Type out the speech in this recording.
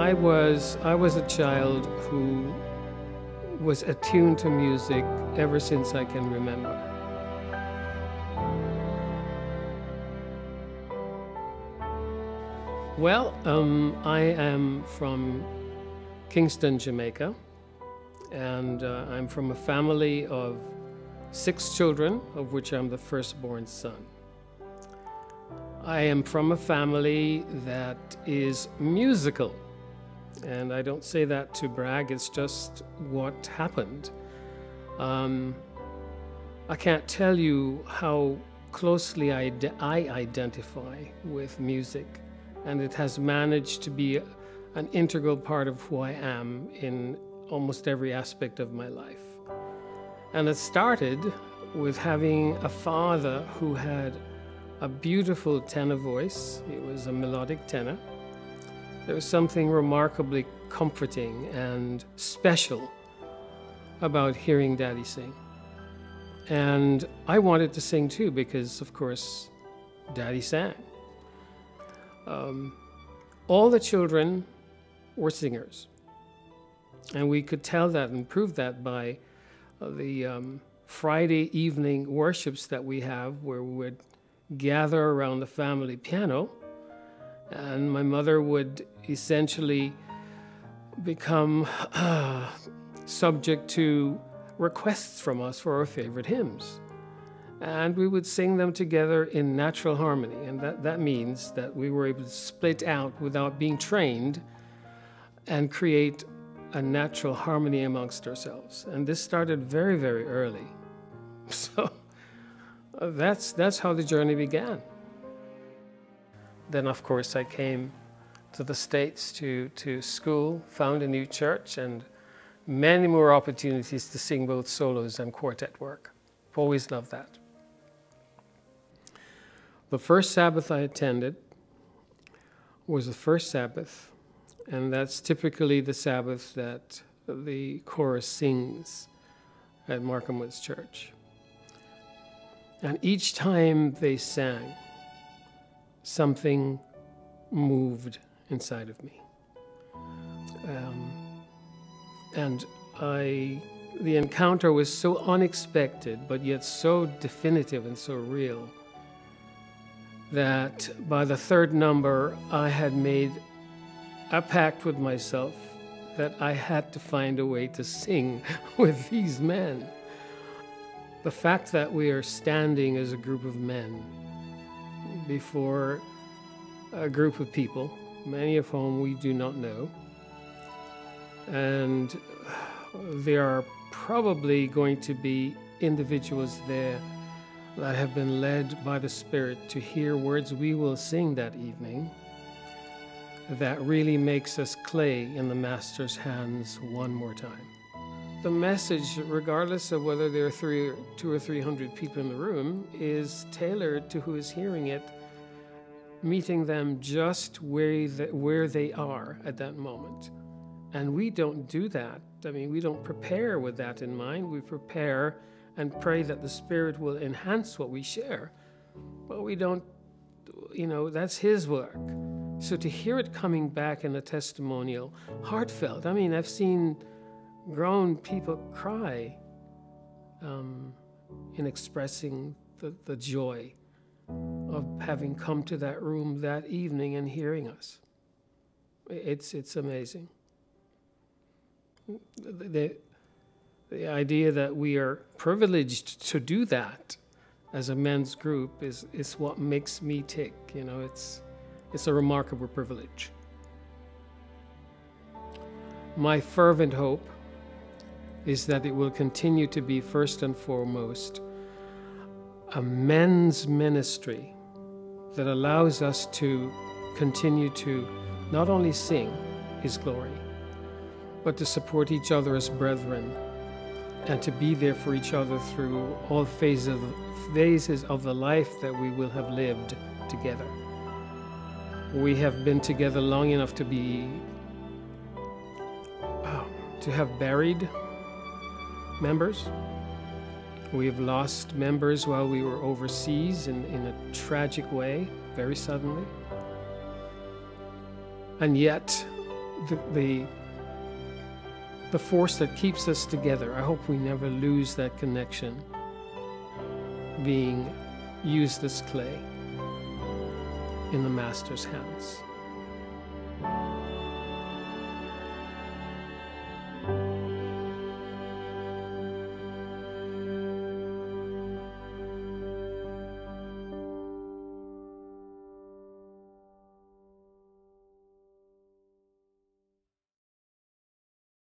I was a child who was attuned to music ever since I can remember. Well, I am from Kingston, Jamaica, and I'm from a family of 6 children, of which I'm the firstborn son. I am from a family that is musical, and I don't say that to brag, it's just what happened. I can't tell you how closely I identify with music, and it has managed to be an integral part of who I am in almost every aspect of my life. And it started with having a father who had a beautiful tenor voice. It was a melodic tenor. There was something remarkably comforting and special about hearing Daddy sing. And I wanted to sing too because, of course, Daddy sang. All the children were singers. And we could tell that and prove that by the Friday evening worships that we have, where we would gather around the family piano, and my mother would essentially become subject to requests from us for our favorite hymns. And we would sing them together in natural harmony, and that means that we were able to split out without being trained and create a natural harmony amongst ourselves. And this started very, very early. So that's how the journey began. Then, of course, I came to the States to school, found a new church, and many more opportunities to sing both solos and quartet work. I've always loved that. The first Sabbath I attended was the first Sabbath, and that's typically the Sabbath that the chorus sings at Markham Woods Church. And each time they sang, something moved inside of me. And the encounter was so unexpected, but yet so definitive and so real, that by the third number, I had made a pact with myself that I had to find a way to sing with these men. The fact that we are standing as a group of men before a group of people, many of whom we do not know, and there are probably going to be individuals there that have been led by the Spirit to hear words we will sing that evening, that really makes us clay in the Master's hands one more time. The message, regardless of whether there are 200 or 300 people in the room, is tailored to who is hearing it, meeting them just where they are at that moment. And we don't do that. I mean, we don't prepare with that in mind. We prepare and pray that the Spirit will enhance what we share. But we don't, that's His work. So to hear it coming back in a testimonial, heartfelt. I mean, I've seen grown people cry in expressing the joy of having come to that room that evening and hearing us. It's amazing. The idea that we are privileged to do that as a men's group is what makes me tick. It's a remarkable privilege. My fervent hope is that it will continue to be first and foremost a men's ministry that allows us to continue to not only sing His glory, but to support each other as brethren and to be there for each other through all phases of the life that we will have lived together. We have been together long enough to have buried members. We have lost members while we were overseas in a tragic way, very suddenly. And yet, the force that keeps us together. I hope we never lose that connection, being used as clay in the Master's hands.